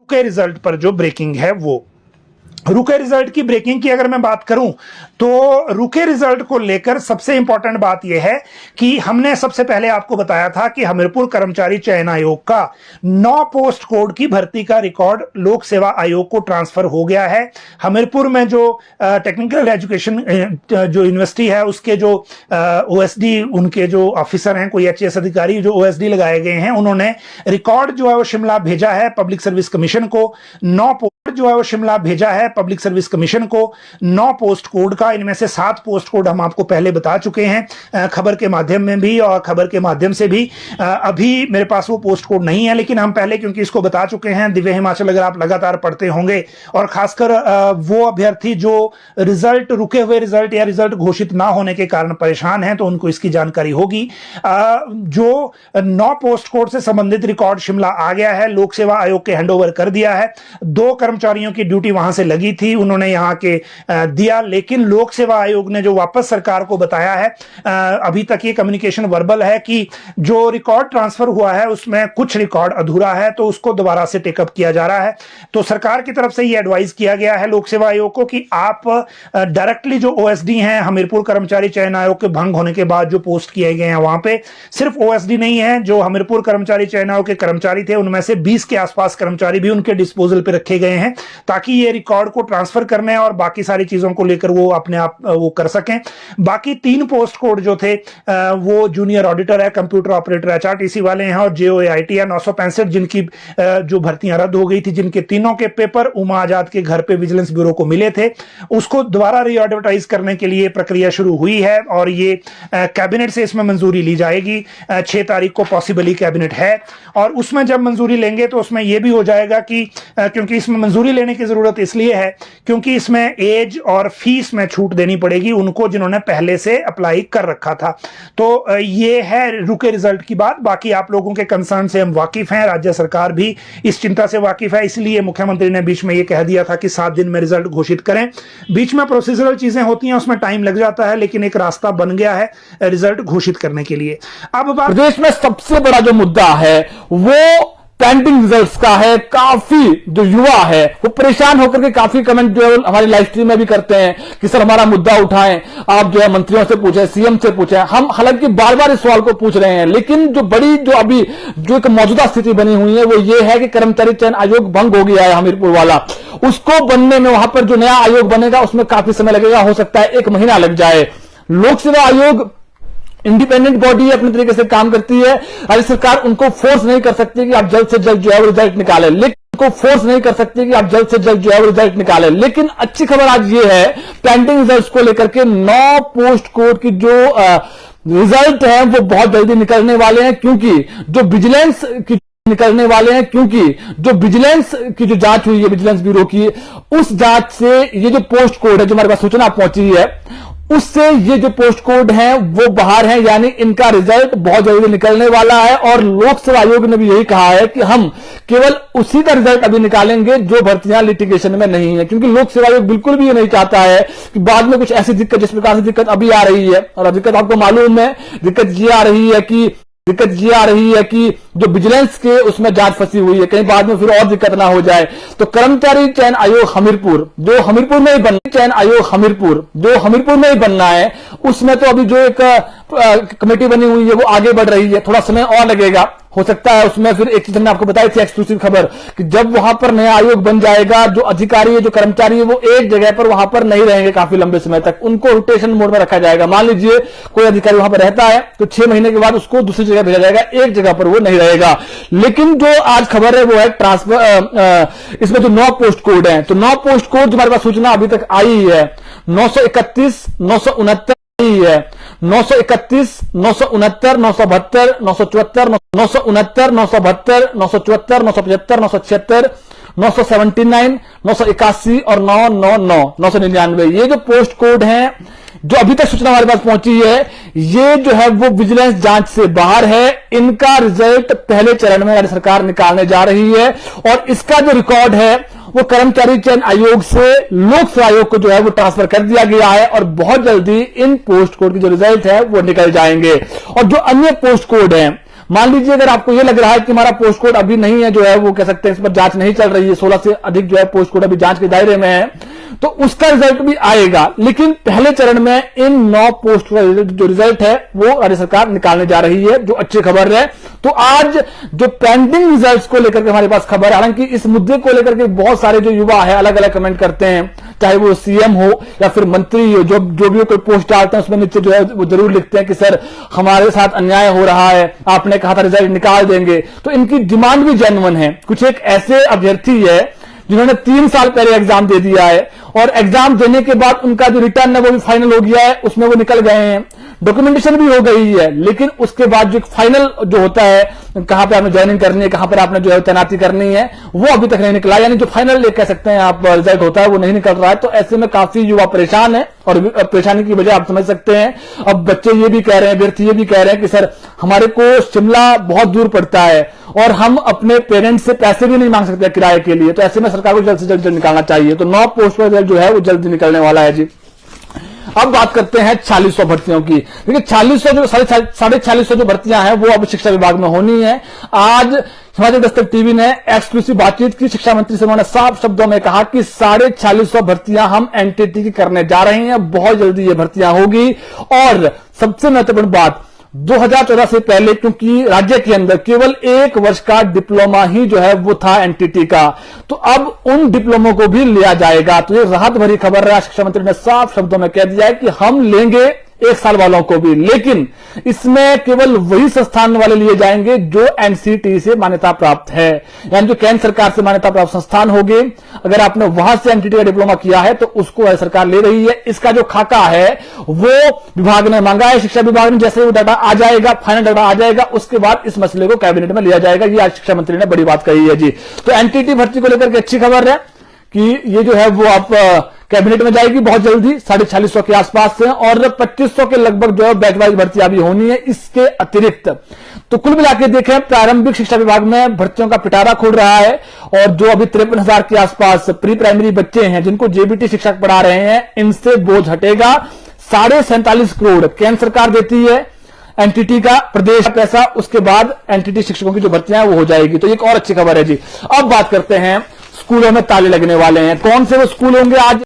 के रिजल्ट पर जो ब्रेकिंग है वो रुके रिजल्ट की ब्रेकिंग की अगर मैं बात करूं तो रुके रिजल्ट को लेकर सबसे इंपॉर्टेंट बात यह है कि हमने सबसे पहले आपको बताया था कि हमीरपुर कर्मचारी चयन आयोग का 9 पोस्ट कोड की भर्ती का रिकॉर्ड लोक सेवा आयोग को ट्रांसफर हो गया है। हमीरपुर में जो टेक्निकल एजुकेशन जो यूनिवर्सिटी है उसके जो ओएसडी उनके जो ऑफिसर हैं, कोई एचएएस अधिकारी जो ओएसडी लगाए गए हैं, उन्होंने रिकॉर्ड जो है वो शिमला भेजा है पब्लिक सर्विस कमीशन को। 9 पोस्ट जो है वो शिमला भेजा है पब्लिक सर्विस कमीशन को 9 पोस्ट कोड का। इनमें से 7 पोस्ट कोड हम आपको पहले बता चुके हैं खबर के माध्यम में भी और खबर के माध्यम से भी। अभी मेरे पास वो पोस्ट कोड नहीं है, लेकिन हम पहले क्योंकि इसको बता चुके हैं, दिव्य हिमाचल अगर आप लगातार पढ़ते होंगे और खासकर वो अभ्यर्थी जो रिजल्ट रुके हुए रिजल्ट या रिजल्ट घोषित ना होने के कारण परेशान हैं तो उनको इसकी जानकारी होगी। जो 9 पोस्ट कोड से संबंधित रिकॉर्ड शिमला आ गया है, लोक सेवा आयोग के हैंडओवर कर दिया है। 2 कर्मचारियों की ड्यूटी वहां से लगी थी, उन्होंने यहां के दिया, लेकिन लोक सेवा आयोग ने जो वापस सरकार को बताया है, अभी तक ये कम्युनिकेशन वर्बल है कि जो रिकॉर्ड ट्रांसफर हुआ है उसमें कुछ रिकॉर्ड अधूरा है तो उसको दोबारा से टेकअप किया जा रहा है। तो सरकार की तरफ से ये एडवाइस किया गया है लोक सेवा आयोग को कि आप डायरेक्टली जो ओएसडी हैं हमीरपुर कर्मचारी चयन आयोग के भंग होने के बाद जो पोस्ट किए गए हैं वहां पे सिर्फ ओएसडी नहीं है, जो हमीरपुर कर्मचारी चयन आयोग के कर्मचारी थे उनमें से 20 के आसपास कर्मचारी भी उनके डिस्पोजल पे रखे गए हैं ताकि ये रिकॉर्ड को ट्रांसफर करने और बाकी सारी चीजों को लेकर वो अपने आप वो कर सकें। बाकी 3 पोस्ट कोड जो थे वो जूनियर ऑडिटर है, कंप्यूटर ऑपरेटर एचआरटीसी वाले हैं और जेओएआईटी है 965 जिनकी जो भर्तियां रद्द हो गई थी, जिनके तीनों के पेपर उमा आजाद के घर पे विजिलेंस ब्यूरो को मिले थे, उसको दोबारा रीएडवर्टाइज करने के लिए प्रक्रिया शुरू हुई है और ये कैबिनेट से इसमें मंजूरी ली जाएगी। 6 तारीख को पॉसिबली कैबिनेट है और उसमें जब मंजूरी लेंगे तो उसमें यह भी हो जाएगा कि क्योंकि इसमें मंजूरी लेने की जरूरत इसलिए है क्योंकि इसमें एज और फीस में छूट देनी पड़ेगी उनको जिन्होंने पहले से अप्लाई कर रखा था। तो ये है रुके रिजल्ट की बात। बाकी आप लोगों के कंसर्न से हम वाकिफ हैं, राज्य सरकार भी इस चिंता से वाकिफ है, इसलिए मुख्यमंत्री ने बीच में ये कह दिया था कि 7 दिन में रिजल्ट घोषित करें। बीच में प्रोसीजरल चीजें होती हैं, उसमें टाइम लग जाता है, लेकिन एक रास्ता बन गया है रिजल्ट घोषित करने के लिए। अब प्रदेश में सबसे बड़ा जो मुद्दा है वो पेंडिंग रिजल्ट्स का है। काफी जो युवा है वो परेशान होकर के काफी कमेंट जो है हमारी लाइव स्ट्रीम में भी करते हैं कि सर हमारा मुद्दा उठाएं, आप जो है मंत्रियों से पूछें, सीएम से पूछें। हम हालांकि बार बार इस सवाल को पूछ रहे हैं, लेकिन जो बड़ी जो अभी जो एक मौजूदा स्थिति बनी हुई है वो ये है कि कर्मचारी चयन आयोग भंग हो गया है हमीरपुर वाला। उसको बनने में वहां पर जो नया आयोग बनेगा उसमें काफी समय लगेगा, हो सकता है 1 महीना लग जाए। लोक सेवा आयोग इंडिपेंडेंट बॉडी अपने तरीके से काम करती है, राज्य सरकार उनको फोर्स नहीं कर सकती कि आप जल्द से जल्द जो है वो रिजल्ट निकालें, लेकिन फोर्स नहीं कर सकती कि आप जल्द से जल्द जो है वो रिजल्ट निकालें। लेकिन अच्छी खबर आज ये है पेंडिंग रिजल्ट्स को लेकर के 9 पोस्ट कोड की जो रिजल्ट है वो बहुत जल्दी निकलने वाले हैं, क्योंकि जो विजिलेंस की जो जांच हुई है विजिलेंस ब्यूरो की, उस जांच से ये जो पोस्ट कोड है जो हमारे पास सूचना पहुंची है उससे ये जो पोस्ट कोड हैं वो बाहर हैं, यानी इनका रिजल्ट बहुत जल्दी निकलने वाला है। और लोक सेवा आयोग ने भी यही कहा है कि हम केवल उसी का रिजल्ट अभी निकालेंगे जो भर्तियां लिटिगेशन में नहीं है, क्योंकि लोक सेवा आयोग बिल्कुल भी ये नहीं चाहता है कि बाद में कुछ ऐसी दिक्कत जिस प्रकार से दिक्कत अभी आ रही है, और दिक्कत आपको मालूम है, दिक्कत ये आ रही है कि जो विजिलेंस के उसमें जांच फंसी हुई है, कहीं बाद में फिर और दिक्कत ना हो जाए। तो कर्मचारी चयन आयोग हमीरपुर जो हमीरपुर में ही बनना है, उसमें तो अभी जो एक कमेटी बनी हुई है वो आगे बढ़ रही है, थोड़ा समय और लगेगा। हो सकता है उसमें फिर एक चीज हमने आपको बताई थी एक्सक्लूसिव खबर कि जब वहां पर नया आयोग बन जाएगा, जो अधिकारी है जो कर्मचारी है वो एक जगह पर वहां पर नहीं रहेंगे काफी लंबे समय तक, उनको रोटेशन मोड में रखा जाएगा। मान लीजिए कोई अधिकारी वहां पर रहता है तो 6 महीने के बाद उसको दूसरी जगह भेजा जाएगा, एक जगह पर वो नहीं रहेगा। लेकिन जो आज खबर है वो है ट्रांसफर, इसमें जो 9 पोस्ट कोड है, तो 9 पोस्ट कोड जो हमारे पास सूचना अभी तक आई है 931, 969 है, 931, 969, 972, 974, 969, 972, 974, 975, 976, 979, 981 और 999, ये जो पोस्ट कोड हैं जो अभी तक सूचना हमारे पास पहुंची है, ये जो है वो विजिलेंस जांच से बाहर है। इनका रिजल्ट पहले चरण में राज्य सरकार निकालने जा रही है और इसका जो रिकॉर्ड है वो कर्मचारी चयन आयोग से लोक सेवा आयोग को जो है वो ट्रांसफर कर दिया गया है और बहुत जल्दी इन पोस्ट कोड की जो रिजल्ट है वो निकल जाएंगे। और जो अन्य पोस्ट कोड हैं मान लीजिए अगर आपको यह लग रहा है कि हमारा पोस्ट कोड अभी नहीं है, जो है वो कह सकते हैं इस पर जांच नहीं चल रही है, 16 से अधिक जो है पोस्ट कोड अभी जांच के दायरे में है, तो उसका रिजल्ट भी आएगा। लेकिन पहले चरण में इन 9 पोस्ट का जो रिजल्ट है वो राज्य सरकार निकालने जा रही है, जो अच्छी खबर है। तो आज जो पेंडिंग रिजल्ट्स को लेकर के हमारे पास खबर, हालांकि इस मुद्दे को लेकर के बहुत सारे जो युवा है अलग अलग कमेंट करते हैं, चाहे वो सीएम हो या फिर मंत्री हो, जो भी कोई पोस्ट डालते हैं उसमें नीचे जो है वो जरूर लिखते हैं कि सर हमारे साथ अन्याय हो रहा है, आपने कहा था रिजल्ट निकाल देंगे। तो इनकी डिमांड भी जेन्युइन है। कुछ एक ऐसे अभ्यर्थी है जिन्होंने 3 साल पहले एग्जाम दे दिया है और एग्जाम देने के बाद उनका जो रिटर्न है वो भी फाइनल हो गया है, उसमें वो निकल गए हैं, डॉक्यूमेंटेशन भी हो गई है, लेकिन उसके बाद जो फाइनल जो होता है कहां पे आपने ज्वाइनिंग करनी है, कहां पर आपने जो है तैनाती करनी है, वो अभी तक नहीं निकला। यानी जो फाइनल कह सकते हैं आप रिजल्ट होता है वो नहीं निकल रहा है। तो ऐसे में काफी युवा परेशान है और परेशानी की वजह आप समझ सकते हैं। अब बच्चे ये भी कह रहे हैं, अभ्यर्थी ये भी कह रहे हैं कि सर हमारे को शिमला बहुत दूर पड़ता है और हम अपने पेरेंट्स से पैसे भी नहीं मांग सकते किराए के लिए, तो ऐसे में सरकार को जल्द से जल्द निकालना चाहिए। तो 9 पोस्ट का रिजल्ट जो है वो जल्द निकलने वाला है जी। अब बात करते हैं 4600 भर्तियों की। देखिए 4600 जो 4650 जो भर्तियां हैं वो अब शिक्षा विभाग में होनी है। आज हिमाचल दस्तक टीवी ने एक्सक्लूसिव बातचीत की शिक्षा मंत्री से, उन्होंने साफ शब्दों में कहा कि 4650 भर्तियां हम एनटीटी की करने जा रहे हैं, बहुत जल्दी ये भर्तियां होगी। और सबसे महत्वपूर्ण बात, 2014 से पहले क्योंकि राज्य के अंदर केवल 1 वर्ष का डिप्लोमा ही जो है वो था एनटीटी का, तो अब उन डिप्लोमों को भी लिया जाएगा। तो ये राहत भरी खबर है। शिक्षा मंत्री ने साफ शब्दों में कह दिया है कि हम लेंगे 1 साल वालों को भी, लेकिन इसमें केवल वही संस्थान वाले लिए जाएंगे जो एनसीटी से मान्यता प्राप्त है, यानी जो केंद्र सरकार से मान्यता प्राप्त संस्थान होंगे। अगर आपने वहां से एनटीटी का डिप्लोमा किया है तो उसको सरकार ले रही है। इसका जो खाका है वो विभाग ने मांगा है, शिक्षा विभाग ने। जैसे वो डाटा आ जाएगा, फाइनल डाटा आ जाएगा, उसके बाद इस मसले को कैबिनेट में लिया जाएगा। ये आज शिक्षा मंत्री ने बड़ी बात कही है जी। तो एनटीटी भर्ती को लेकर के अच्छी खबर है कि ये जो है वो आप कैबिनेट में जाएगी बहुत जल्दी, 4650 के आसपास से, और 2500 के लगभग जो है बैच वाइज भर्तियां भी होनी है इसके अतिरिक्त। तो कुल मिलाकर देखें, प्रारंभिक शिक्षा विभाग में भर्तियों का पिटारा खुल रहा है और जो अभी 53,000 के आसपास प्री प्राइमरी बच्चे हैं जिनको जेबीटी शिक्षक पढ़ा रहे हैं, इनसे बोझ हटेगा। 47.5 करोड़ केंद्र सरकार देती है एनटीटी का, प्रदेश का पैसा, उसके बाद एनटीटी शिक्षकों की जो भर्तियां हैं वो हो जाएगी। तो एक और अच्छी खबर है जी। अब बात करते हैं, स्कूलों में ताले लगने वाले हैं। कौन से वो स्कूल होंगे आज